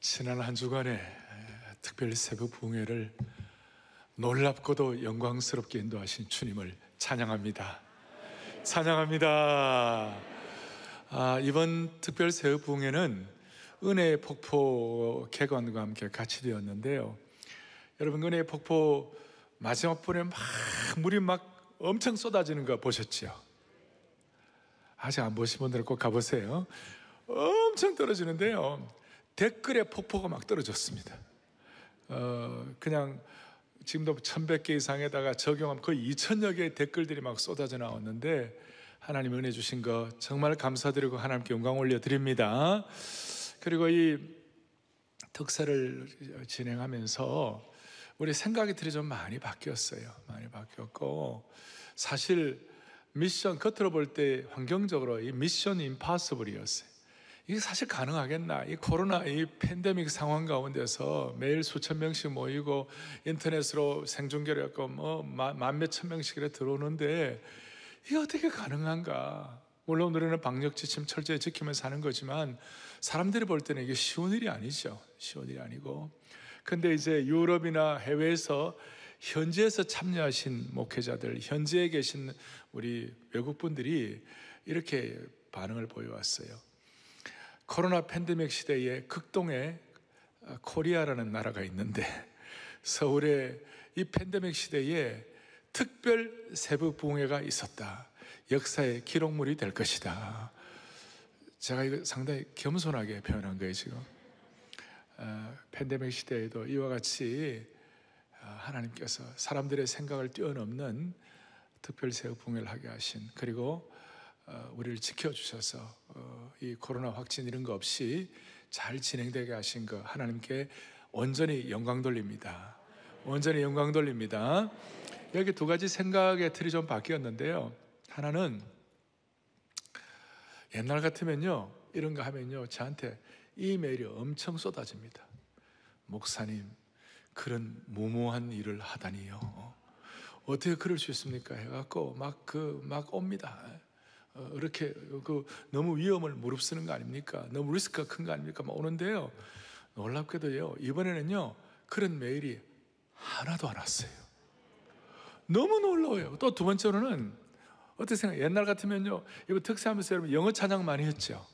지난 한 주간에 특별 새벽 부흥회를 놀랍고도 영광스럽게 인도하신 주님을 찬양합니다. 찬양합니다. 이번 특별 새벽 부흥회는 은혜의 폭포 개관과 함께 같이 되었는데요. 여러분, 은혜의 폭포 마지막 부분에 물이 엄청 쏟아지는 거 보셨죠? 아직 안 보신 분들은 꼭 가보세요. 엄청 떨어지는데요, 댓글에 폭포가 떨어졌습니다. 그냥 지금도 1100개 이상에다가 적용하면 거의 2000여 개의 댓글들이 쏟아져 나왔는데, 하나님 은혜 주신 거 정말 감사드리고 하나님께 영광 올려드립니다. 그리고 이 특사를 진행하면서 우리 생각이 좀 많이 바뀌었어요. 많이 바뀌었고, 사실 미션, 겉으로 볼 때 환경적으로 이 미션 임파서블이었어요. 이게 사실 가능하겠나? 이 코로나, 이 팬데믹 상황 가운데서 매일 수천 명씩 모이고 인터넷으로 생중계를 했고 만 몇천 명씩 들어오는데 이게 어떻게 가능한가? 물론 우리는 방역 지침 철저히 지키면서 사는 거지만 사람들이 볼 때는 이게 쉬운 일이 아니죠. 쉬운 일이 아니고. 근데 이제 유럽이나 해외에서 현지에서 참여하신 목회자들, 현지에 계신 우리 외국분들이 이렇게 반응을 보여왔어요. 코로나 팬데믹 시대에 극동에 코리아라는 나라가 있는데, 서울에 이 팬데믹 시대에 특별 새벽 부흥회가 있었다. 역사의 기록물이 될 것이다. 제가 이거 상당히 겸손하게 표현한 거예요, 지금. 팬데믹 시대에도 이와 같이 하나님께서 사람들의 생각을 뛰어넘는 특별 새벽 부흥회를 하게 하신, 그리고 우리를 지켜주셔서 이 코로나 확진 이런 거 없이 잘 진행되게 하신 거 하나님께 온전히 영광 돌립니다. 온전히 영광 돌립니다. 여기 두 가지 생각의 틀이 좀 바뀌었는데요. 하나는, 옛날 같으면요, 이런 거 하면요, 저한테 이메일이 엄청 쏟아집니다. 목사님, 그런 무모한 일을 하다니요, 어떻게 그럴 수 있습니까? 해갖고 막 옵니다. 이렇게 너무 위험을 무릅쓰는 거 아닙니까? 너무 리스크가 큰 거 아닙니까? 오는데요, 놀랍게도요, 이번에는요 그런 메일이 하나도 안 왔어요. 너무 놀라워요. 또 두 번째로는 어떻게 생각해요? 옛날 같으면요, 이번 특세하면서 여러분 영어 찬양 많이 했죠.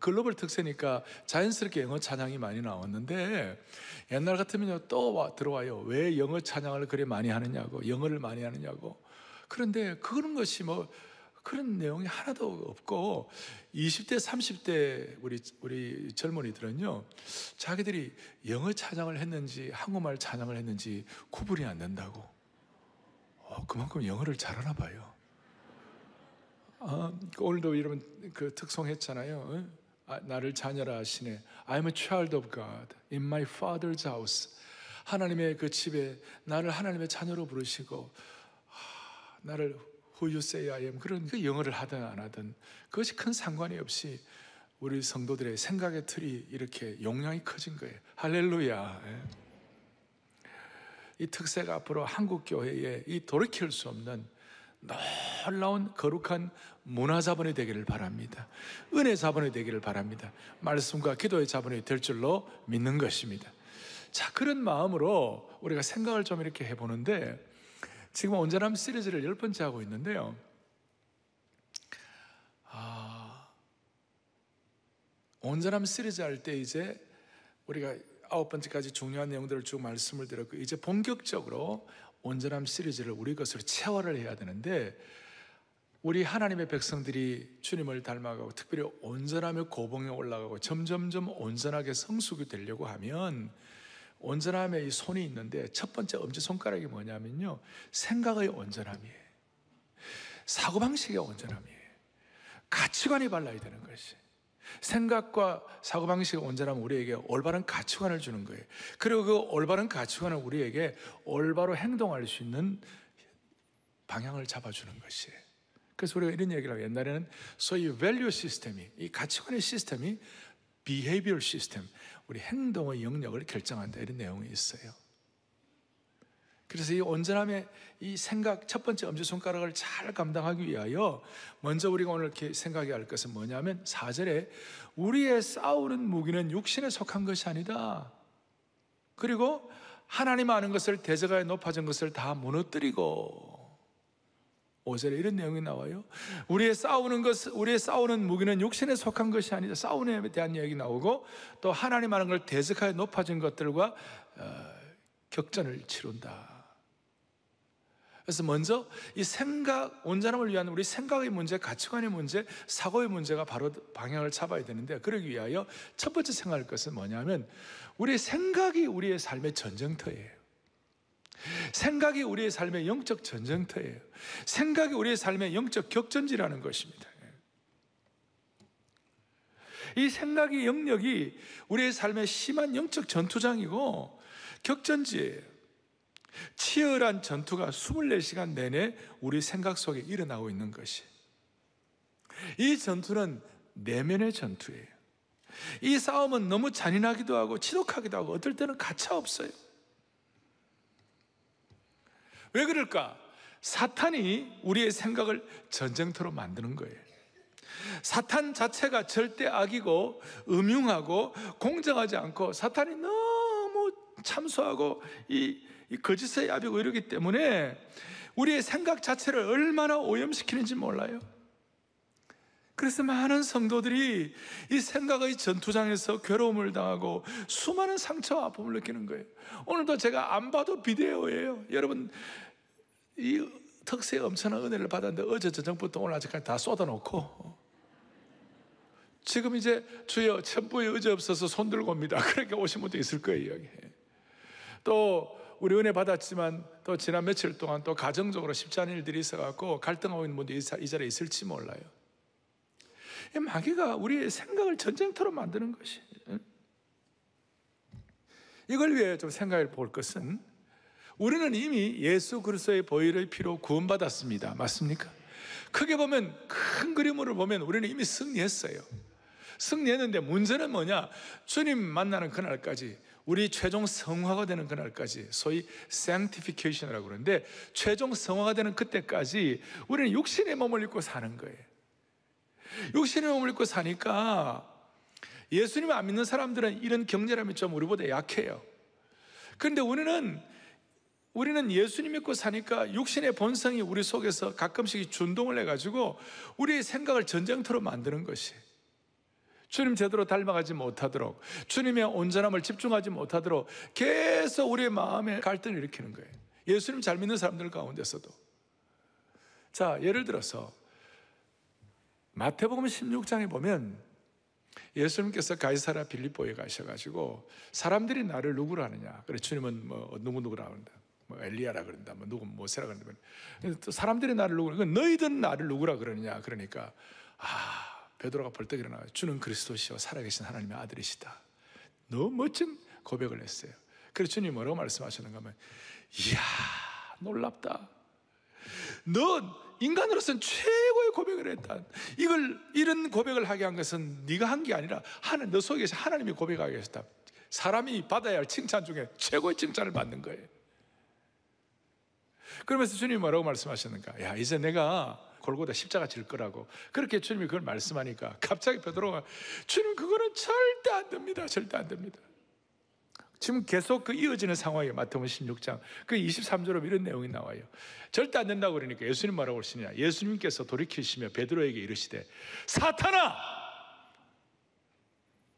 글로벌 특세니까 자연스럽게 영어 찬양이 많이 나왔는데, 옛날 같으면요 또 들어와요. 왜 영어 찬양을 그리 많이 하느냐고, 영어를 많이 하느냐고. 그런데 그런 것이 그런 내용이 하나도 없고, 20대, 30대 우리 젊은이들은요, 자기들이 영어 찬양을 했는지 한국말 찬양을 했는지 구분이 안 된다고. 그만큼 영어를 잘하나 봐요. 오늘도 여러분 특송했잖아요. 나를 자녀라 하시네. I'm a child of God in my father's house. 하나님의 그 집에 나를 하나님의 자녀로 부르시고, 나를 Who you say I am, 그런 영어를 하든 안 하든 그것이 큰 상관이 없이 우리 성도들의 생각의 틀이 이렇게 용량이 커진 거예요. 할렐루야. 이 특세가 앞으로 한국 교회에 이 돌이킬 수 없는 놀라운 거룩한 문화 자본이 되기를 바랍니다. 은혜 자본이 되기를 바랍니다. 말씀과 기도의 자본이 될 줄로 믿는 것입니다. 자, 그런 마음으로 우리가 생각을 좀 이렇게 해보는데, 지금 온전함 시리즈를 10번째 하고 있는데요, 온전함 시리즈 할 때 이제 우리가 9번째까지 중요한 내용들을 쭉 말씀을 드렸고, 이제 본격적으로 온전함 시리즈를 우리 것으로 체화를 해야 되는데, 우리 하나님의 백성들이 주님을 닮아가고 특별히 온전함의 고봉에 올라가고 점점점 온전하게 성숙이 되려고 하면 온전함에 이 손이 있는데, 첫 번째 엄지손가락이 뭐냐면요, 생각의 온전함이에요. 사고방식의 온전함이에요. 가치관이 발라야 되는 것이. 생각과 사고방식의 온전함은 우리에게 올바른 가치관을 주는 거예요. 그리고 그 올바른 가치관은 우리에게 올바로 행동할 수 있는 방향을 잡아주는 것이에요. 그래서 우리가 이런 얘기를 하고, 옛날에는 소위 밸류 시스템이, 이 가치관의 시스템이 behavior 시스템, 우리 행동의 영역을 결정한다, 이런 내용이 있어요. 그래서 이 온전함의 이 생각, 첫 번째 엄지손가락을 잘 감당하기 위하여 먼저 우리가 오늘 이렇게 생각해야 할 것은 뭐냐면 4절에 우리의 싸우는 무기는 육신에 속한 것이 아니다. 그리고 하나님 아는 것을 대적하여 높아진 것을 다 무너뜨리고, 5절에 이런 내용이 나와요. 우리의 싸우는 무기는 육신에 속한 것이 아니다. 싸움에 대한 얘기 나오고, 또 하나님 아는 걸 대적하여 높아진 것들과 격전을 치룬다. 그래서 먼저 이 생각, 온전함을 위한 우리 생각의 문제, 가치관의 문제, 사고의 문제가 바로 방향을 잡아야 되는데, 그러기 위하여 첫 번째 생각할 것은 뭐냐면 우리의 생각이 우리의 삶의 전쟁터예요. 생각이 우리의 삶의 영적 전쟁터예요. 생각이 우리의 삶의 영적 격전지라는 것입니다. 이 생각의 영역이 우리의 삶의 심한 영적 전투장이고 격전지예요. 치열한 전투가 24시간 내내 우리 생각 속에 일어나고 있는 것이, 이 전투는 내면의 전투예요. 이 싸움은 너무 잔인하기도 하고 지독하기도 하고 어떨 때는 가차없어요. 왜 그럴까? 사탄이 우리의 생각을 전쟁터로 만드는 거예요. 사탄 자체가 절대 악이고 음흉하고 공정하지 않고, 사탄이 너무 참소하고 이 거짓의 야비고 이러기 때문에 우리의 생각 자체를 얼마나 오염시키는지 몰라요. 그래서 많은 성도들이 이 생각의 전투장에서 괴로움을 당하고 수많은 상처와 아픔을 느끼는 거예요. 오늘도 제가 안 봐도 비데오예요. 여러분, 이 특세에 엄청난 은혜를 받았는데 어제 저녁부터 오늘 아직까지 다 쏟아놓고 지금 이제 주여 천부에 의지 없어서 손 들고 옵니다. 그렇게 오신 분도 있을 거예요. 여기. 또 우리 은혜 받았지만 또 지난 며칠 동안 또 가정적으로 쉽지 않은 일들이 있어갖고 갈등하고 있는 분도 이 자리에 있을지 몰라요. 이 마귀가 우리의 생각을 전쟁터로 만드는 것이, 이걸 위해 좀 생각해 볼 것은, 우리는 이미 예수 그리스도의 보혈의 피로 구원받았습니다. 맞습니까? 크게 보면, 큰 그림으로 보면 우리는 이미 승리했어요. 승리했는데 문제는 뭐냐? 주님 만나는 그날까지, 우리 최종 성화가 되는 그날까지, 소위 sanctification이라고 그러는데, 최종 성화가 되는 그때까지 우리는 육신의 몸을 입고 사는 거예요. 육신의 몸을 입고 사니까 예수님을 안 믿는 사람들은 이런 경제람이 좀 우리보다 약해요. 그런데 우리는 예수님 믿고 사니까 육신의 본성이 우리 속에서 가끔씩 준동을 해가지고 우리의 생각을 전쟁터로 만드는 것이, 주님 제대로 닮아가지 못하도록, 주님의 온전함을 집중하지 못하도록 계속 우리의 마음에 갈등을 일으키는 거예요. 예수님 잘 믿는 사람들 가운데서도. 자, 예를 들어서 마태복음 16장에 보면 예수님께서 가이사랴 빌립보에 가셔가지고 사람들이 나를 누구라 하느냐, 그래 주님은 뭐 누구라 그런다, 뭐 엘리야라 그런다, 뭐 누구 모세라 그런다, 또 사람들이 나를 누구라, 너희들은 나를 누구라 그러느냐. 그러니까 베드로가 벌떡 일어나요. 주는 그리스도시요 살아계신 하나님의 아들이시다. 너무 멋진 고백을 했어요. 그래서 주님이 뭐라고 말씀하시는가 하면, 이야 놀랍다. 너 인간으로서는 최고의 고백을 했다. 이런 고백을 하게 한 것은 네가 한 게 아니라 너 속에 계신 하나님이 고백하게 하셨다. 사람이 받아야 할 칭찬 중에 최고의 칭찬을 받는 거예요. 그러면서 주님이 뭐라고 말씀하셨는가? 야, 이제 내가 골고다 십자가 질 거라고. 그렇게 주님이 그걸 말씀하니까 갑자기 베드로가, 주님 그거는 절대 안 됩니다. 절대 안 됩니다. 지금 계속 그 이어지는 상황이에요. 마태복음 16장 그 23절로 이런 내용이 나와요. 절대 안 된다고 그러니까 예수님 뭐라고 그러시냐? 예수님께서 돌이키시며 베드로에게 이르시되, 사탄아!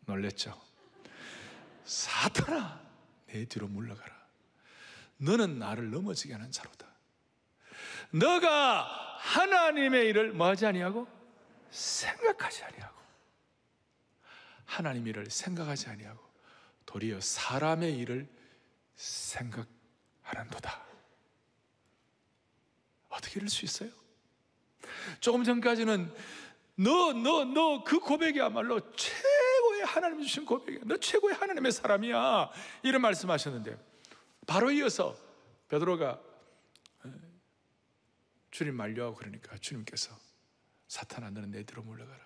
놀랬죠? 사탄아, 내 뒤로 물러가라. 너는 나를 넘어지게 하는 자로다. 너가 하나님의 일을 뭐하지 아니하고? 생각하지 아니하고. 하나님의 일을 생각하지 아니하고 도리어 사람의 일을 생각하는도다. 어떻게 이럴 수 있어요? 조금 전까지는 너 그 고백이야말로 최고의 하나님 주신 고백이야. 너 최고의 하나님의 사람이야. 이런 말씀하셨는데 바로 이어서 베드로가 주님 만류하고 그러니까 주님께서, 사탄아 너는 내 뒤로 물러가라.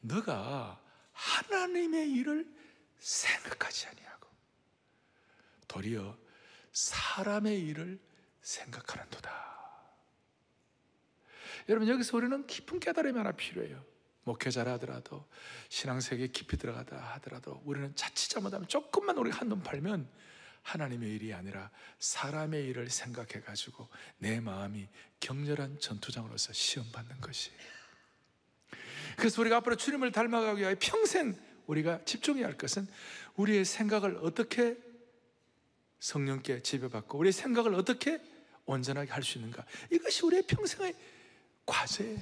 너가 하나님의 일을 생각하지 아니하고 도리어 사람의 일을 생각하는도다. 여러분, 여기서 우리는 깊은 깨달음이 하나 필요해요. 목회자라 하더라도, 신앙세계에 깊이 들어가다 하더라도 우리는 자칫 잘못하면, 조금만 우리가 한눈 팔면 하나님의 일이 아니라 사람의 일을 생각해가지고 내 마음이 격렬한 전투장으로서 시험받는 것이에요. 그래서 우리가 앞으로 주님을 닮아가기 위하여 평생 우리가 집중해야 할 것은 우리의 생각을 어떻게 성령께 지배받고 우리의 생각을 어떻게 온전하게 할 수 있는가. 이것이 우리의 평생의 과제예요.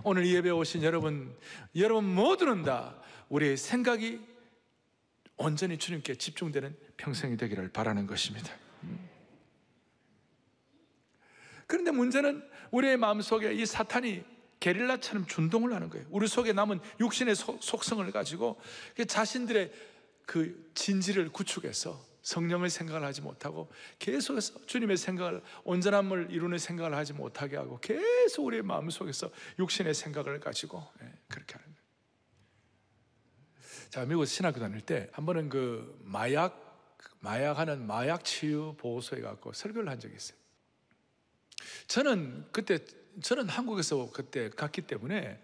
오늘 이 예배에 오신 여러분 모두는 다 우리의 생각이 온전히 주님께 집중되는 평생이 되기를 바라는 것입니다. 그런데 문제는 우리의 마음속에 이 사탄이 게릴라처럼 준동을 하는 거예요. 우리 속에 남은 육신의 속성을 가지고 자신들의 그 진지를 구축해서 성령의 생각을 하지 못하고 계속해서 주님의 생각을, 온전함을 이루는 생각을 하지 못하게 하고 계속 우리의 마음속에서 육신의 생각을 가지고 그렇게 하는 거예요. 자, 미국 신학교 다닐 때 한 번은 그 마약하는 마약 치유 보호소에 갖고 설교를 한 적이 있어요. 저는 한국에서 그때 갔기 때문에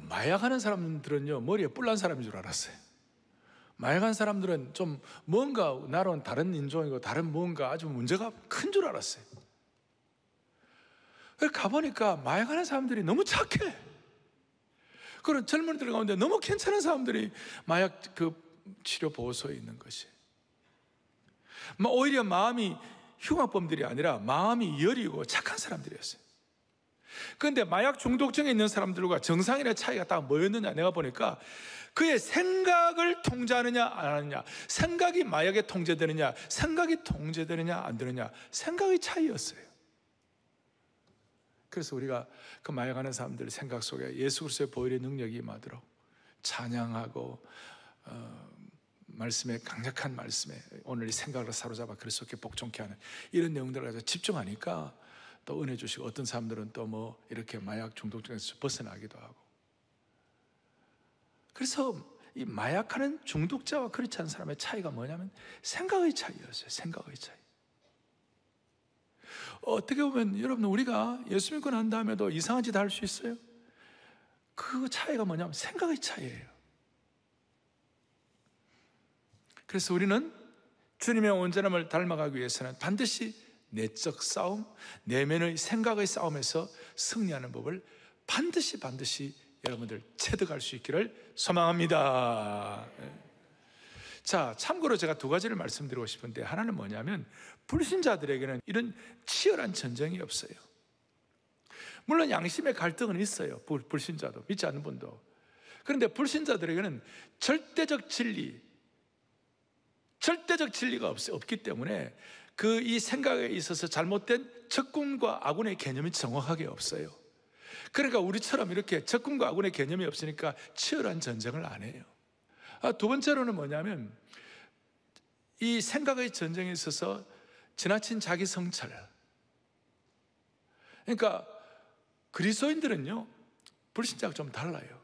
마약하는 사람들은요 머리에 뿔난 사람인 줄 알았어요. 마약한 사람들은 좀 뭔가 나로는 다른 인종이고 다른 뭔가 아주 문제가 큰 줄 알았어요. 가보니까 마약하는 사람들이 너무 착해. 그런 젊은이들 가운데 너무 괜찮은 사람들이 마약 그 치료 보호소에 있는 것이. 오히려 마음이 흉악범들이 아니라 마음이 여리고 착한 사람들이었어요. 그런데 마약 중독증에 있는 사람들과 정상인의 차이가 딱 뭐였느냐, 내가 보니까 그의 생각을 통제하느냐 안 하느냐, 생각이 마약에 통제되느냐, 생각이 통제되느냐 안 되느냐, 생각의 차이였어요. 그래서 우리가 그 마약하는 사람들 생각 속에 예수 그리스도의 보혈의 능력이 임하도록 찬양하고 말씀에, 강력한 말씀에 오늘 이 생각을 사로잡아 그리스도께 복종케 하는 이런 내용들을 가지고 집중하니까 또 은혜 주시고, 어떤 사람들은 또 뭐 이렇게 마약 중독증에서 벗어나기도 하고. 그래서 이 마약하는 중독자와 그렇지 않은 사람의 차이가 뭐냐면 생각의 차이였어요. 생각의 차이. 어떻게 보면 여러분, 우리가 예수 믿고 난 다음에도 이상한 짓 할 수 있어요. 그 차이가 뭐냐면 생각의 차이예요. 그래서 우리는 주님의 온전함을 닮아가기 위해서는 반드시 내적 싸움, 내면의 생각의 싸움에서 승리하는 법을 반드시 여러분들 체득할 수 있기를 소망합니다. 자, 참고로 제가 두 가지를 말씀드리고 싶은데, 하나는 뭐냐면 불신자들에게는 이런 치열한 전쟁이 없어요. 물론 양심의 갈등은 있어요. 불신자도, 믿지 않는 분도. 그런데 불신자들에게는 절대적 진리가 없기 때문에 이 생각에 있어서 잘못된 적군과 아군의 개념이 정확하게 없어요. 그러니까 우리처럼 이렇게 적군과 아군의 개념이 없으니까 치열한 전쟁을 안 해요. 두 번째로는 뭐냐면 이 생각의 전쟁에 있어서 지나친 자기 성찰. 그러니까 그리스도인들은요 불신자가 좀 달라요.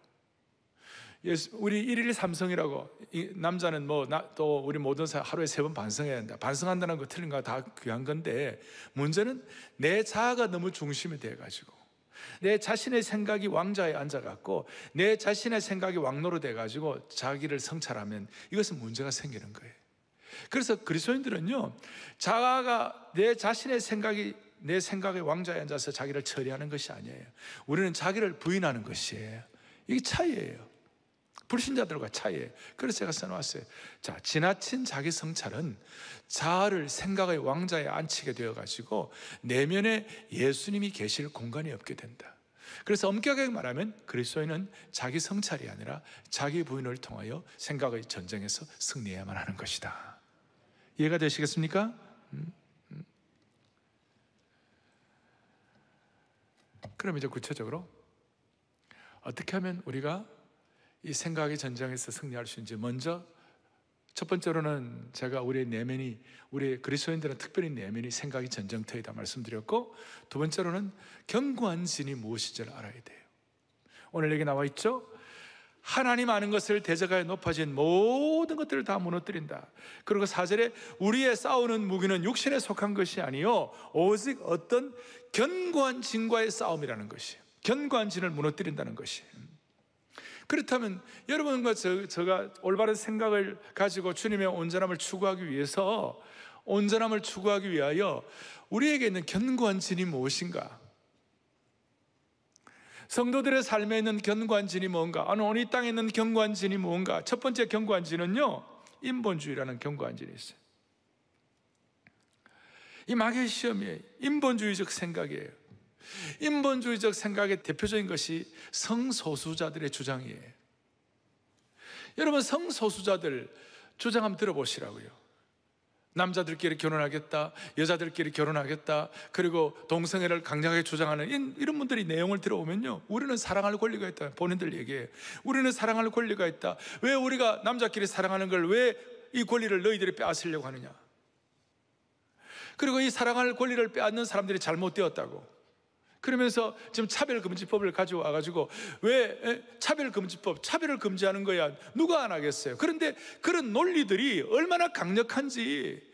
우리 1일 3성이라고, 남자는 또 우리 모든 사람 하루에 3번 반성해야 한다. 반성한다는 거 틀린 거 다 귀한 건데, 문제는 내 자아가 너무 중심이 돼가지고 내 자신의 생각이 왕좌에 앉아갖고 내 자신의 생각이 왕노로 돼가지고 자기를 성찰하면 이것은 문제가 생기는 거예요. 그래서 그리스도인들은요 자아가 내 자신의 생각이 내 생각의 왕좌에 앉아서 자기를 처리하는 것이 아니에요. 우리는 자기를 부인하는 것이에요. 이게 차이예요. 불신자들과 차이예요. 그래서 제가 써놓았어요. 자, 지나친 자기 성찰은 자아를 생각의 왕좌에 앉히게 되어가지고 내면에 예수님이 계실 공간이 없게 된다. 그래서 엄격하게 말하면 그리스도인은 자기 성찰이 아니라 자기 부인을 통하여 생각의 전쟁에서 승리해야만 하는 것이다. 이해가 되시겠습니까? 그럼 이제 구체적으로 어떻게 하면 우리가 이 생각의 전쟁에서 승리할 수 있는지, 먼저 첫 번째로는 제가 우리 그리스도인들은 특별히 내면이 생각의 전쟁터이다 말씀드렸고, 두 번째로는 견고한 진이 무엇인지를 알아야 돼요. 오늘 여기 나와 있죠? 하나님 아는 것을 대적하여 높아진 모든 것들을 다 무너뜨린다. 그리고 4절에 우리의 싸우는 무기는 육신에 속한 것이 아니요 오직 어떤 견고한 진과의 싸움이라는 것이에요. 견고한 진을 무너뜨린다는 것이에요. 그렇다면 여러분과 제가 올바른 생각을 가지고 주님의 온전함을 추구하기 위해서, 온전함을 추구하기 위하여 우리에게 있는 견고한 진이 무엇인가? 성도들의 삶에 있는 견고한 진이 뭔가? 오늘 이 땅에 있는 견고한 진이 뭔가? 첫 번째 견고한 진은요, 인본주의라는 견고한 진이 있어요. 이 마귀의 시험이에요. 인본주의적 생각이에요. 인본주의적 생각의 대표적인 것이 성소수자들의 주장이에요. 여러분, 성소수자들 주장 한번 들어보시라고요. 남자들끼리 결혼하겠다, 여자들끼리 결혼하겠다, 그리고 동성애를 강력하게 주장하는 이런 분들이 내용을 들어보면요, 우리는 사랑할 권리가 있다. 본인들 얘기해요. 우리는 사랑할 권리가 있다. 왜 우리가 남자끼리 사랑하는 걸 왜 이 권리를 너희들이 빼앗으려고 하느냐? 그리고 이 사랑할 권리를 빼앗는 사람들이 잘못되었다고. 그러면서 지금 차별금지법을 가져와가지고 왜 차별금지법, 차별을 금지하는 거야 누가 안 하겠어요? 그런데 그런 논리들이 얼마나 강력한지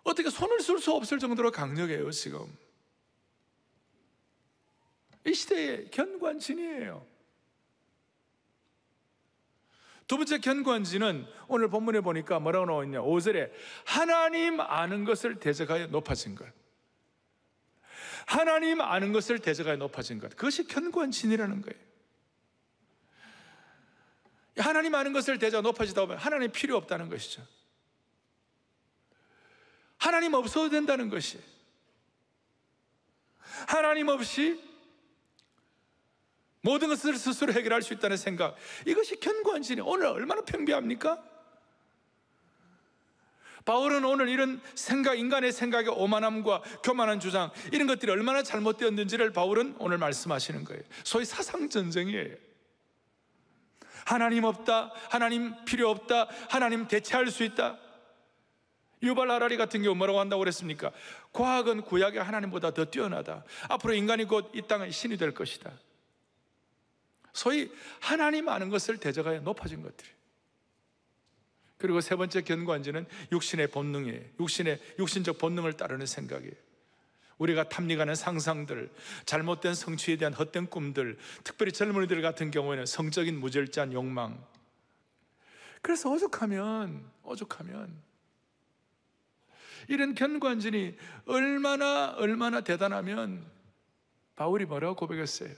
어떻게 손을 쓸 수 없을 정도로 강력해요. 지금 이 시대의 견고한 진이에요. 두 번째 견고한 진은 오늘 본문에 보니까 뭐라고 나와 있냐? 5절에 하나님 아는 것을 대적하여 높아진 것. 하나님 아는 것을 대적하여 높아진 것, 그것이 견고한 진이라는 거예요. 하나님 아는 것을 대적하여 높아지다 보면 하나님 필요 없다는 것이죠. 하나님 없어도 된다는 것이, 하나님 없이 모든 것을 스스로 해결할 수 있다는 생각, 이것이 견고한 진이에요. 오늘 얼마나 평비합니까? 바울은 오늘 이런 생각, 인간의 생각의 오만함과 교만한 주장, 이런 것들이 얼마나 잘못되었는지를 바울은 오늘 말씀하시는 거예요. 소위 사상전쟁이에요. 하나님 없다, 하나님 필요 없다, 하나님 대체할 수 있다. 유발 하라리 같은 경우 뭐라고 한다고 그랬습니까? 과학은 구약의 하나님보다 더 뛰어나다. 앞으로 인간이 곧 이 땅의 신이 될 것이다. 소위 하나님 아는 것을 대적하여 높아진 것들이에요. 그리고 세 번째 견고한 진은 육신의 본능이에요. 육신적 본능을 따르는 생각이에요. 우리가 탐닉하는 상상들, 잘못된 성취에 대한 헛된 꿈들, 특별히 젊은이들 같은 경우에는 성적인 무절제한 욕망. 그래서 오죽하면 이런 견고한 진이 얼마나 대단하면 바울이 뭐라고 고백했어요?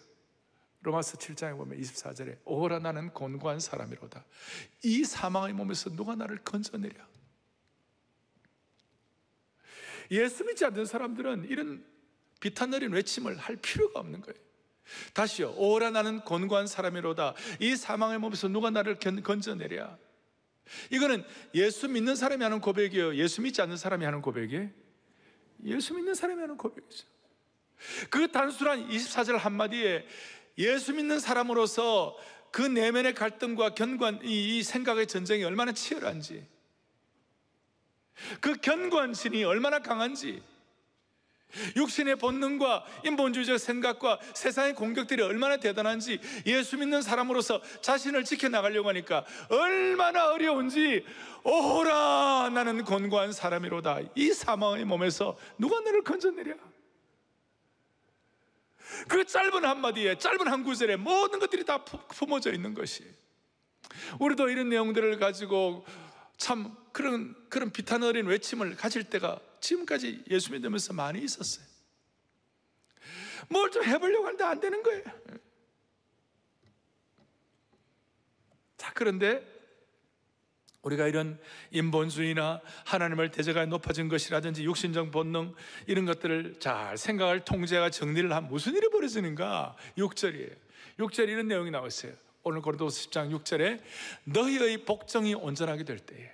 로마서 7장에 보면 24절에 오호라 나는 곤고한 사람이로다. 이 사망의 몸에서 누가 나를 건져내랴. 예수 믿지 않는 사람들은 이런 비탄 어린 외침을 할 필요가 없는 거예요. 다시요, 오호라 나는 곤고한 사람이로다. 이 사망의 몸에서 누가 나를 건져내랴. 이거는 예수 믿는 사람이 하는 고백이에요? 예수 믿지 않는 사람이 하는 고백이에요? 예수 믿는 사람이 하는 고백이죠. 그 단순한 24절 한마디에 예수 믿는 사람으로서 그 내면의 갈등과 견고한 이 생각의 전쟁이 얼마나 치열한지, 그 견고한 진이 얼마나 강한지, 육신의 본능과 인본주의적 생각과 세상의 공격들이 얼마나 대단한지 예수 믿는 사람으로서 자신을 지켜나가려고 하니까 얼마나 어려운지, 오호라 나는 곤고한 사람이로다. 이 사망의 몸에서 누가 너를 건져내랴. 그 짧은 한마디에, 짧은 한 구절에 모든 것들이 다 품어져 있는 것이, 우리도 이런 내용들을 가지고 참 그런 비탄 어린 외침을 가질 때가 지금까지 예수 믿으면서 많이 있었어요. 뭘 좀 해보려고 하는데 안 되는 거예요. 자, 그런데 우리가 이런 인본주의나 하나님을 대적하여 높아진 것이라든지 육신적 본능, 이런 것들을 잘 생각할 통제와 정리를 하면 무슨 일이 벌어지는가? 6절이에요. 6절에 이런 내용이 나왔어요. 오늘 고린도서 10장 6절에 너희의 복종이 온전하게 될 때에,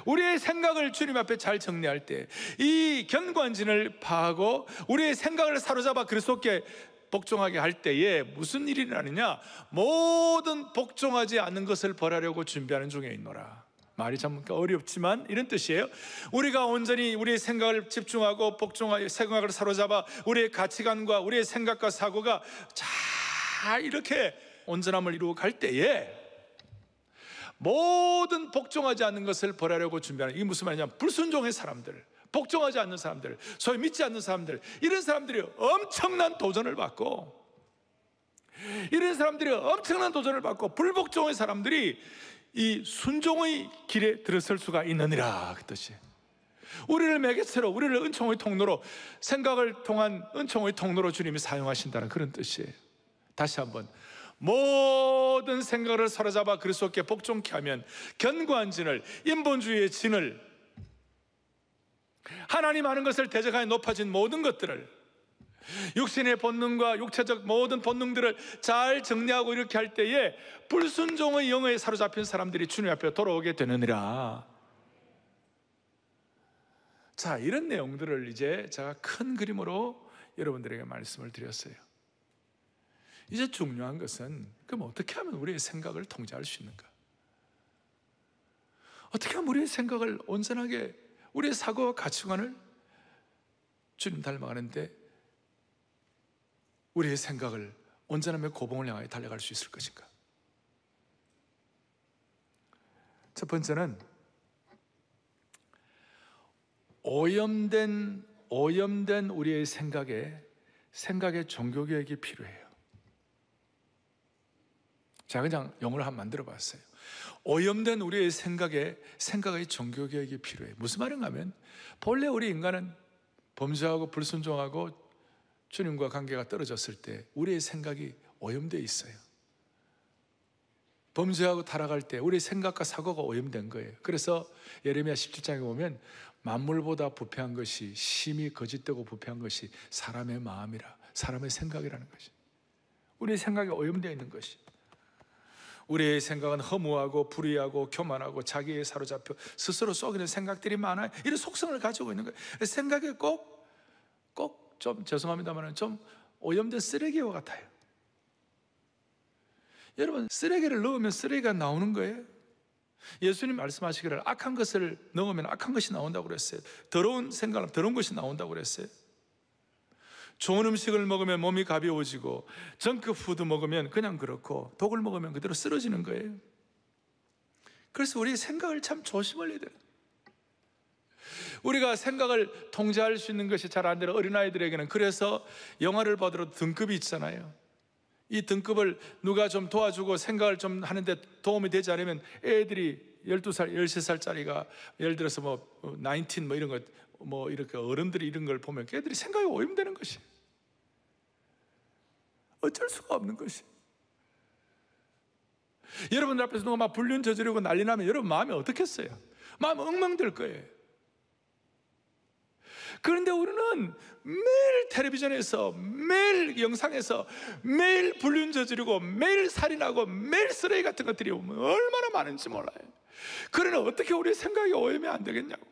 우리의 생각을 주님 앞에 잘 정리할 때, 이 견고한 진을 파하고 우리의 생각을 사로잡아 그리스도께 복종하게 할 때에 무슨 일이 일어나느냐? 모든 복종하지 않는 것을 벌하려고 준비하는 중에 있노라. 말이 참 어렵지만 이런 뜻이에요. 우리가 온전히 우리의 생각을 집중하고 복종하여 생각을 사로잡아 우리의 가치관과 우리의 생각과 사고가 잘 이렇게 온전함을 이루어 갈 때에 모든 복종하지 않는 것을 벌하려고 준비하는, 이게 무슨 말이냐면 불순종의 사람들, 복종하지 않는 사람들, 소위 믿지 않는 사람들, 이런 사람들이 엄청난 도전을 받고, 불복종의 사람들이 이 순종의 길에 들어설 수가 있느니라, 그 뜻이. 우리를 매개체로, 우리를 은총의 통로로, 생각을 통한 은총의 통로로 주님이 사용하신다는 그런 뜻이에요. 다시 한번, 모든 생각을 사로잡아 그리스도께 복종케 하면 견고한 진을, 인본주의의 진을, 하나님 하는 것을 대적하여 높아진 모든 것들을, 육신의 본능과 육체적 모든 본능들을 잘 정리하고 이렇게 할 때에 불순종의 영에 사로잡힌 사람들이 주님 앞에 돌아오게 되느니라. 자, 이런 내용들을 이제 제가 큰 그림으로 여러분들에게 말씀을 드렸어요. 이제 중요한 것은, 그럼 어떻게 하면 우리의 생각을 통제할 수 있는가? 어떻게 하면 우리의 생각을 온전하게, 우리의 사고와 가치관을 주님 닮아가는데 우리의 생각을 온전함의 고봉을 향하여 달려갈 수 있을 것인가? 첫 번째는 오염된 우리의 생각의 종교개혁이 필요해요. 자, 그냥 용어를 한번 만들어 봤어요. 오염된 우리의 생각의 종교개혁이 필요해. 무슨 말인가 하면, 본래 우리 인간은 범죄하고 불순종하고 주님과 관계가 떨어졌을 때 우리의 생각이 오염되어 있어요. 범죄하고 타락할 때 우리의 생각과 사고가 오염된 거예요. 그래서 예레미야 17장에 보면 만물보다 부패한 것이, 심히 거짓되고 부패한 것이 사람의 마음이라, 사람의 생각이라는 것이, 우리의 생각이 오염되어 있는 것이. 우리의 생각은 허무하고 불의하고 교만하고 자기에 사로잡혀 스스로 속이는 생각들이 많아요. 이런 속성을 가지고 있는 거예요. 생각이 꼭 좀 죄송합니다만 좀 오염된 쓰레기와 같아요. 여러분, 쓰레기를 넣으면 쓰레기가 나오는 거예요. 예수님 말씀하시기를 악한 것을 넣으면 악한 것이 나온다고 그랬어요. 더러운 생각은 더러운 것이 나온다고 그랬어요. 좋은 음식을 먹으면 몸이 가벼워지고, 정크푸드 먹으면 그냥 그렇고, 독을 먹으면 그대로 쓰러지는 거예요. 그래서 우리 생각을 참 조심해야 돼요. 우리가 생각을 통제할 수 있는 것이 잘 안 되는 어린아이들에게는, 그래서 영화를 봐도 등급이 있잖아요. 이 등급을 누가 좀 도와주고 생각을 좀 하는데 도움이 되지 않으면 애들이 12살, 13살짜리가 예를 들어서 19 이런 거, 이렇게 어른들이 이런 걸 보면 애들이 생각이 오염되는 것이, 어쩔 수가 없는 것이. 여러분들 앞에서 누가 막 불륜 저지르고 난리 나면 여러분 마음이 어떻겠어요? 마음 엉망될 거예요. 그런데 우리는 매일 텔레비전에서, 매일 영상에서 매일 불륜 저지르고 매일 살인하고 매일 쓰레기 같은 것들이 얼마나 많은지 몰라요. 그러나 어떻게 우리의 생각이 오염이 안 되겠냐고.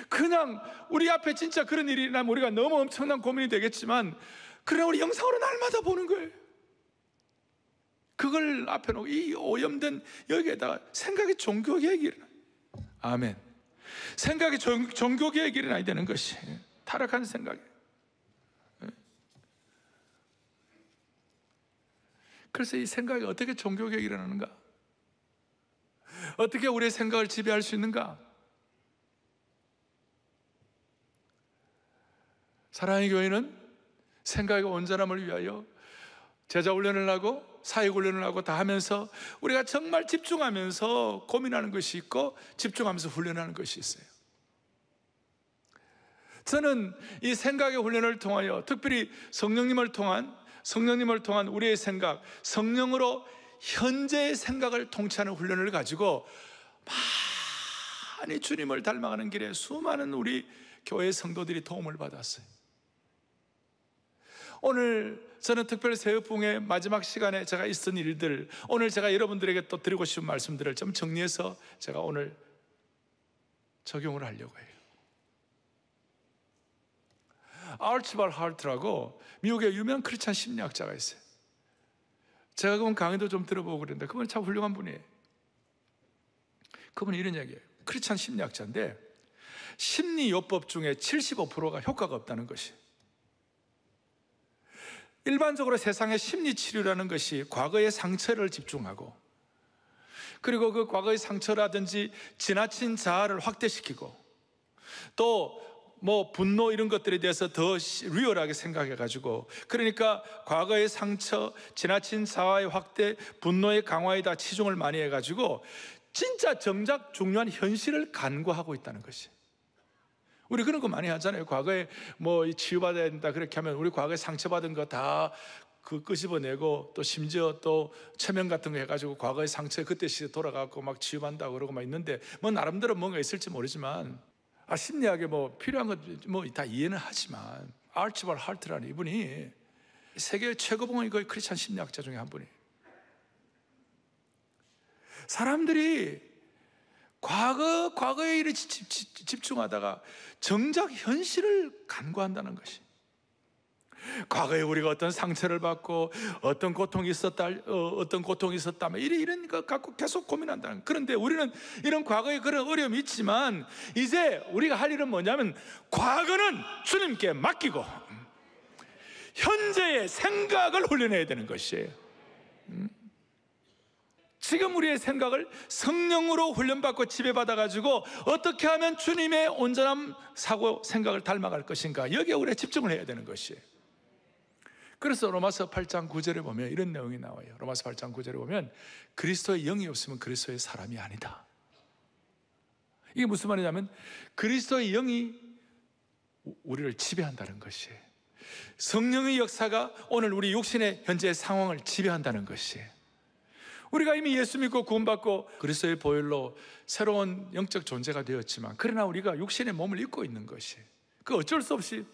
그냥 우리 앞에 진짜 그런 일이 일어나면 우리가 너무 엄청난 고민이 되겠지만, 그러나 우리 영상으로 날마다 보는 거예요. 그걸 앞에 놓고 이 오염된 여기에다가 생각의 종교개혁이 일어나요. 아멘. 생각이 종교개혁이 일어나야 되는 것이, 타락한 생각이. 그래서 이 생각이 어떻게 종교개혁이 일어나는가? 어떻게 우리의 생각을 지배할 수 있는가? 사랑의 교회는 생각의 온전함을 위하여 제자 훈련을 하고 사역 훈련을 하고 다 하면서 우리가 정말 집중하면서 고민하는 것이 있고, 집중하면서 훈련하는 것이 있어요. 저는 이 생각의 훈련을 통하여, 특별히 성령님을 통한 우리의 생각, 성령으로 현재의 생각을 통치하는 훈련을 가지고 많이 주님을 닮아가는 길에 수많은 우리 교회 성도들이 도움을 받았어요. 오늘 저는 특별히 새벽봉의 마지막 시간에 제가 있은 일들, 오늘 제가 여러분들에게 또 드리고 싶은 말씀들을 좀 정리해서 제가 오늘 적용을 하려고 해요. 아르치발 하트라고 미국의 유명한 크리스찬 심리학자가 있어요. 제가 그분 강의도 좀 들어보고 그랬는데 그분은 참 훌륭한 분이에요. 그분이 이런 얘기예요. 크리스찬 심리학자인데 심리요법 중에 75%가 효과가 없다는 것이. 일반적으로 세상의 심리치료라는 것이 과거의 상처를 집중하고, 그리고 그 과거의 상처라든지 지나친 자아를 확대시키고, 또 분노 이런 것들에 대해서 더 리얼하게 생각해가지고, 그러니까 과거의 상처, 지나친 자아의 확대, 분노의 강화에 다 치중을 많이 해가지고 진짜 정작 중요한 현실을 간과하고 있다는 것이. 우리 그런 거 많이 하잖아요. 과거에 치유받아야 된다 그렇게 하면 우리 과거에 상처받은 거 다 끄집어내고, 또 심지어 또 체면 같은 거 해가지고 과거의 상처에 그때 시대 돌아가고 막 치유한다고 그러고 막 있는데, 나름대로 뭔가 있을지 모르지만, 심리학에 필요한 것 다 이해는 하지만, 아르치발 할트라는 이분이 세계 최고봉의 거의 크리스찬 심리학자 중에 한 분이에요. 사람들이 과거의 일에 집중하다가 정작 현실을 간과한다는 것이. 과거에 우리가 어떤 상처를 받고 어떤 고통이 있었다, 이런 것 갖고 계속 고민한다는. 그런데 우리는 이런 과거에 그런 어려움이 있지만, 이제 우리가 할 일은 뭐냐면, 과거는 주님께 맡기고 현재의 생각을 훈련해야 되는 것이에요. 지금 우리의 생각을 성령으로 훈련받고 지배받아가지고 어떻게 하면 주님의 온전한 사고 생각을 닮아갈 것인가, 여기에 우리가 집중을 해야 되는 것이에요. 그래서 로마서 8장 9절에 보면 이런 내용이 나와요. 로마서 8장 9절에 보면 그리스도의 영이 없으면 그리스도의 사람이 아니다. 이게 무슨 말이냐면, 그리스도의 영이 우리를 지배한다는 것이에요. 성령의 역사가 오늘 우리 육신의 현재의 상황을 지배한다는 것이에요. 우리가 이미 예수 믿고 구원받고 그리스도의 보혈로 새로운 영적 존재가 되었지만, 그러나 우리가 육신의 몸을 입고 있는 것이, 그 어쩔 수 없이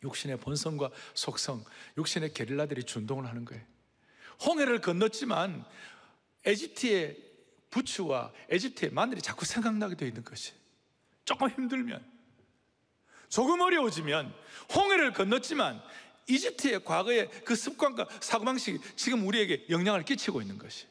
육신의 본성과 속성, 육신의 게릴라들이 준동을 하는 거예요. 홍해를 건넜지만 에집트의 부추와 에집트의 마늘이 자꾸 생각나게 되어 있는 것이. 조금 힘들면, 조금 어려워지면, 홍해를 건넜지만 이집트의 과거의 그 습관과 사고방식이 지금 우리에게 영향을 끼치고 있는 것이.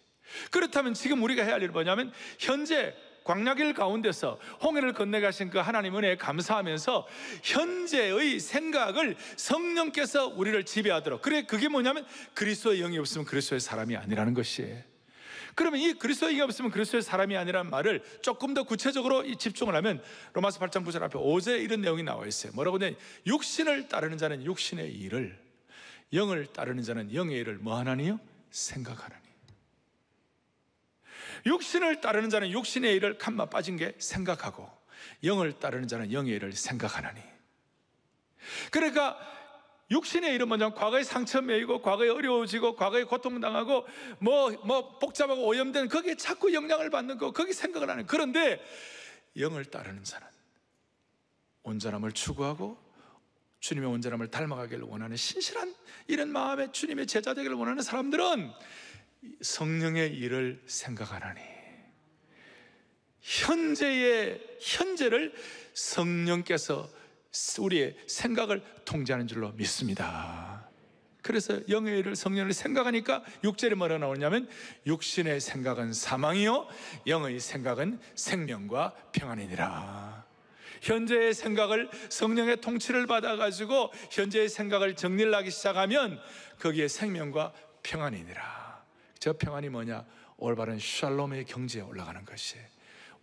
그렇다면 지금 우리가 해야 할 일은 뭐냐면, 현재 광야길 가운데서 홍해를 건너가신 그 하나님 은혜에 감사하면서 현재의 생각을 성령께서 우리를 지배하도록. 그게 뭐냐면, 그리스도의 영이 없으면 그리스도의 사람이 아니라는 것이에요. 그러면 이 그리스도의 영이 없으면 그리스도의 사람이 아니라는 말을 조금 더 구체적으로 집중을 하면, 로마서 8장 9절 앞에 5절에 이런 내용이 나와 있어요. 뭐라고 하냐면, 육신을 따르는 자는 육신의 일을, 영을 따르는 자는 영의 일을 뭐 하나니요? 생각하나니. 육신을 따르는 자는 육신의 일을 칸마 빠진 게 생각하고, 영을 따르는 자는 영의 일을 생각하나니. 그러니까 육신의 일은 뭐냐면, 과거에 상처 매이고 과거에 어려워지고 과거에 고통당하고 복잡하고 오염된 거기에 자꾸 영향을 받는 거, 거기 생각을 하는. 그런데 영을 따르는 자는 온전함을 추구하고 주님의 온전함을 닮아가기를 원하는 신실한 이런 마음에 주님의 제자 되기를 원하는 사람들은 성령의 일을 생각하나니. 현재를 성령께서 우리의 생각을 통제하는 줄로 믿습니다. 그래서 영의 일을, 성령을 생각하니까 6절에 뭐라 나오냐면, 육신의 생각은 사망이요 영의 생각은 생명과 평안이니라. 현재의 생각을 성령의 통치를 받아가지고 현재의 생각을 정리를 하기 시작하면 거기에 생명과 평안이니라. 저 평안이 뭐냐? 올바른 샬롬의 경지에 올라가는 것이에요.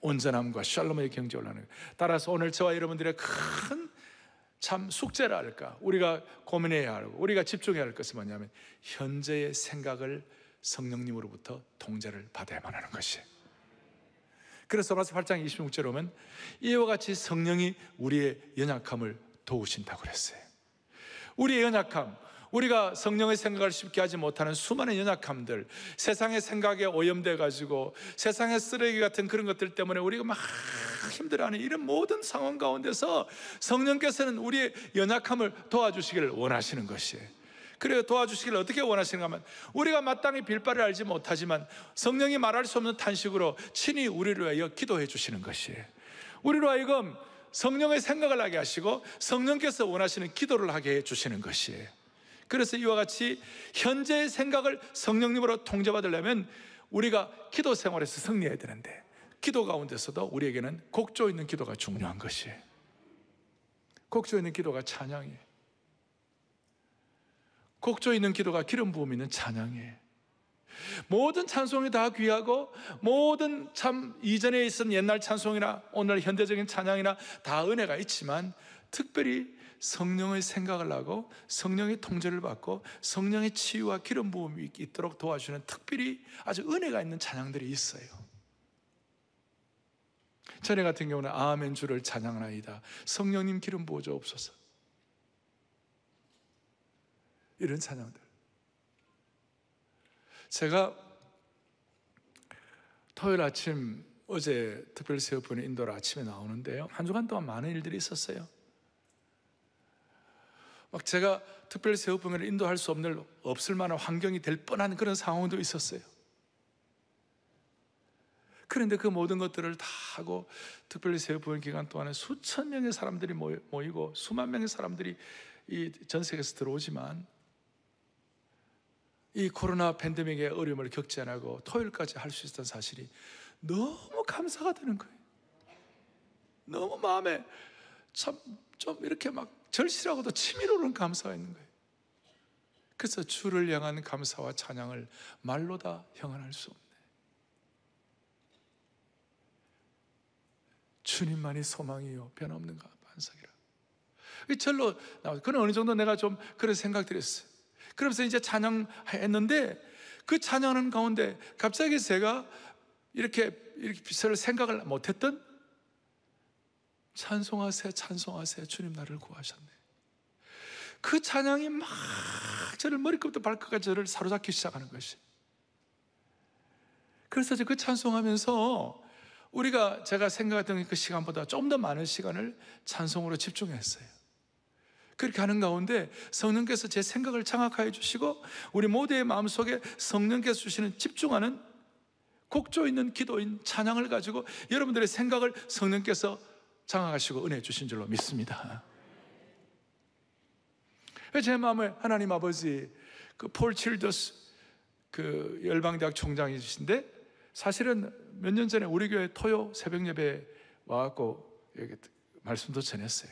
온전함과 샬롬의 경지에 올라가는 거예요. 따라서 오늘 저와 여러분들의 큰 참 숙제라 할까, 우리가 고민해야 하고 우리가 집중해야 할 것은 뭐냐면, 현재의 생각을 성령님으로부터 통제를 받아야만 하는 것이에요. 그래서 로마서 8장 26절에 오면 이와 같이 성령이 우리의 연약함을 도우신다고 그랬어요. 우리의 연약함, 우리가 성령의 생각을 쉽게 하지 못하는 수많은 연약함들, 세상의 생각에 오염돼 가지고 세상의 쓰레기 같은 그런 것들 때문에 우리가 막 힘들어하는 이런 모든 상황 가운데서 성령께서는 우리의 연약함을 도와주시기를 원하시는 것이에요. 그래서 도와주시기를 어떻게 원하시는가 하면, 우리가 마땅히 빌바를 알지 못하지만 성령이 말할 수 없는 탄식으로 친히 우리를 위하여 기도해 주시는 것이에요. 우리로 하여금 성령의 생각을 하게 하시고 성령께서 원하시는 기도를 하게 해 주시는 것이에요. 그래서 이와 같이 현재의 생각을 성령님으로 통제받으려면 우리가 기도 생활에서 승리해야 되는데, 기도 가운데서도 우리에게는 곡조 있는 기도가 중요한 것이에요. 곡조 있는 기도가 찬양이에요. 곡조 있는 기도가 기름 부음 있는 찬양이에요. 모든 찬송이 다 귀하고 모든 참 이전에 있은 옛날 찬송이나 오늘 현대적인 찬양이나 다 은혜가 있지만 특별히 성령의 생각을 하고 성령의 통제를 받고 성령의 치유와 기름 부음이 있도록 도와주는 특별히 아주 은혜가 있는 찬양들이 있어요. 전에 같은 경우는 아멘 주를 찬양하나이다, 성령님 기름 부어 주옵소서, 이런 찬양들. 제가 토요일 아침, 어제 특별 세워보는 인도를 아침에 나오는데요, 한 주간 동안 많은 일들이 있었어요. 막 제가 특별 세워보면을 인도할 수 없을 만한 환경이 될 뻔한 그런 상황도 있었어요. 그런데 그 모든 것들을 다 하고 특별히 세워보는 기간 동안에 수천 명의 사람들이 모이고 수만 명의 사람들이 이 전 세계에서 들어오지만 이 코로나 팬데믹의 어려움을 겪지 않고 토요일까지 할 수 있었던 사실이 너무 감사가 되는 거예요. 너무 마음에 참 좀 이렇게 막 절실하고도 치밀어오는 감사가 있는 거예요. 그래서 주를 향한 감사와 찬양을 말로 다 형언할 수 없네. 주님만이 소망이요 변함없는 반석이라. 절로 나와서 그는 어느 정도 내가 좀 그런 생각들이 있어요. 그러면서 이제 찬양했는데 그 찬양하는 가운데 갑자기 제가 이렇게 별로 생각을 못했던 찬송하세 찬송하세 주님 나를 구하셨네, 그 찬양이 막 저를 머리끝부터 발끝까지 저를 사로잡기 시작하는 것이. 그래서 그 찬송하면서 제가 생각했던 그 시간보다 좀 더 많은 시간을 찬송으로 집중했어요. 그렇게 하는 가운데 성령께서 제 생각을 장악하여 주시고 우리 모두의 마음속에 성령께서 주시는 집중하는 곡조 있는 기도인 찬양을 가지고 여러분들의 생각을 성령께서 장악하시고 은혜 주신 줄로 믿습니다. 제 마음에 하나님 아버지, 그 폴 칠더스 그 열방대학 총장이신데 사실은 몇 년 전에 우리 교회 토요 새벽 예배에 와갖고 여기 말씀도 전했어요.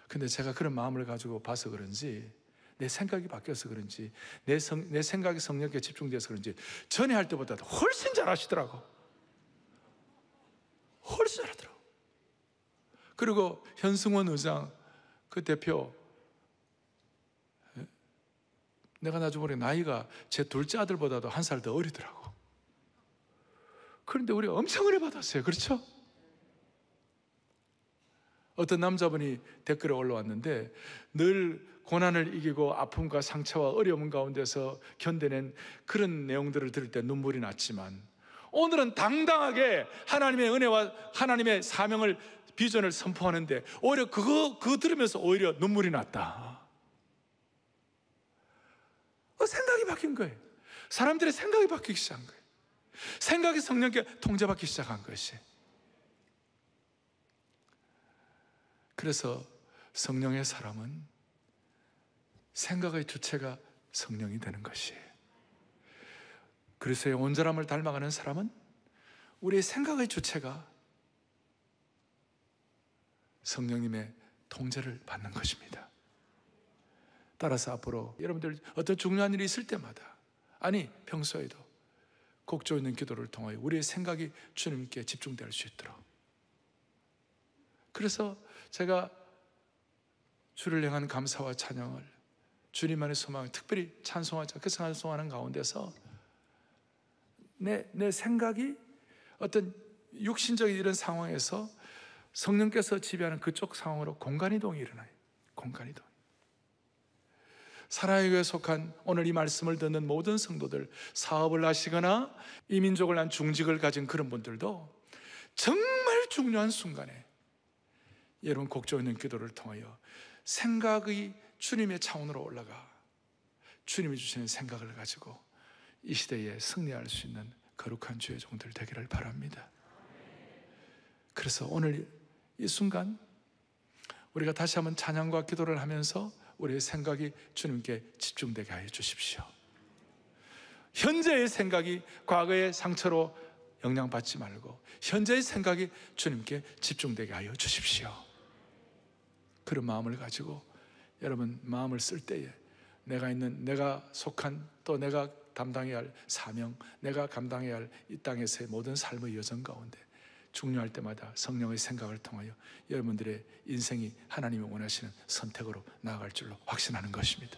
근데 제가 그런 마음을 가지고 봐서 그런지, 내 생각이 바뀌어서 그런지, 내 생각이 성령께 집중돼서 그런지 전에 할 때보다 훨씬 잘하시더라고. 훨씬 잘하더라고. 그리고 현승원 의장 그 대표, 내가 나중에 보니 나이가 제 둘째 아들보다도 한 살 더 어리더라고. 그런데 우리가 엄청 은혜 받았어요. 그렇죠? 어떤 남자분이 댓글에 올라왔는데 늘 고난을 이기고 아픔과 상처와 어려움 가운데서 견뎌낸 그런 내용들을 들을 때 눈물이 났지만 오늘은 당당하게 하나님의 은혜와 하나님의 사명을, 비전을 선포하는데 오히려 그거 들으면서 오히려 눈물이 났다. 생각이 바뀐 거예요. 사람들의 생각이 바뀌기 시작한 거예요. 생각이 성령께 통제받기 시작한 것이. 그래서 성령의 사람은 생각의 주체가 성령이 되는 것이에요. 그리스도의 온전함을 닮아가는 사람은 우리의 생각의 주체가 성령님의 통제를 받는 것입니다. 따라서 앞으로 여러분들 어떤 중요한 일이 있을 때마다, 아니 평소에도 곡조 있는 기도를 통하여 우리의 생각이 주님께 집중될 수 있도록. 그래서 제가 주를 향한 감사와 찬양을, 주님만의 소망을 특별히 찬송하자, 그 찬송하는 가운데서 내 생각이 어떤 육신적인 이런 상황에서 성령께서 지배하는 그쪽 상황으로 공간이동이 일어나요. 공간이동. 사랑의 교회에 속한 오늘 이 말씀을 듣는 모든 성도들, 사업을 하시거나 이민족을 한 중직을 가진 그런 분들도 정말 중요한 순간에 여러분 곡조 있는 기도를 통하여 생각이 주님의 차원으로 올라가 주님이 주시는 생각을 가지고 이 시대에 승리할 수 있는 거룩한 주의 종들 되기를 바랍니다. 그래서 오늘 이 순간 우리가 다시 한번 찬양과 기도를 하면서 우리의 생각이 주님께 집중되게 하여 주십시오. 현재의 생각이 과거의 상처로 영향받지 말고 현재의 생각이 주님께 집중되게 하여 주십시오. 그런 마음을 가지고 여러분 마음을 쓸 때에 내가 있는, 내가 속한, 또 내가 담당해야 할 사명, 내가 감당해야 할 이 땅에서의 모든 삶의 여정 가운데 중요할 때마다 성령의 생각을 통하여 여러분들의 인생이 하나님이 원하시는 선택으로 나아갈 줄로 확신하는 것입니다.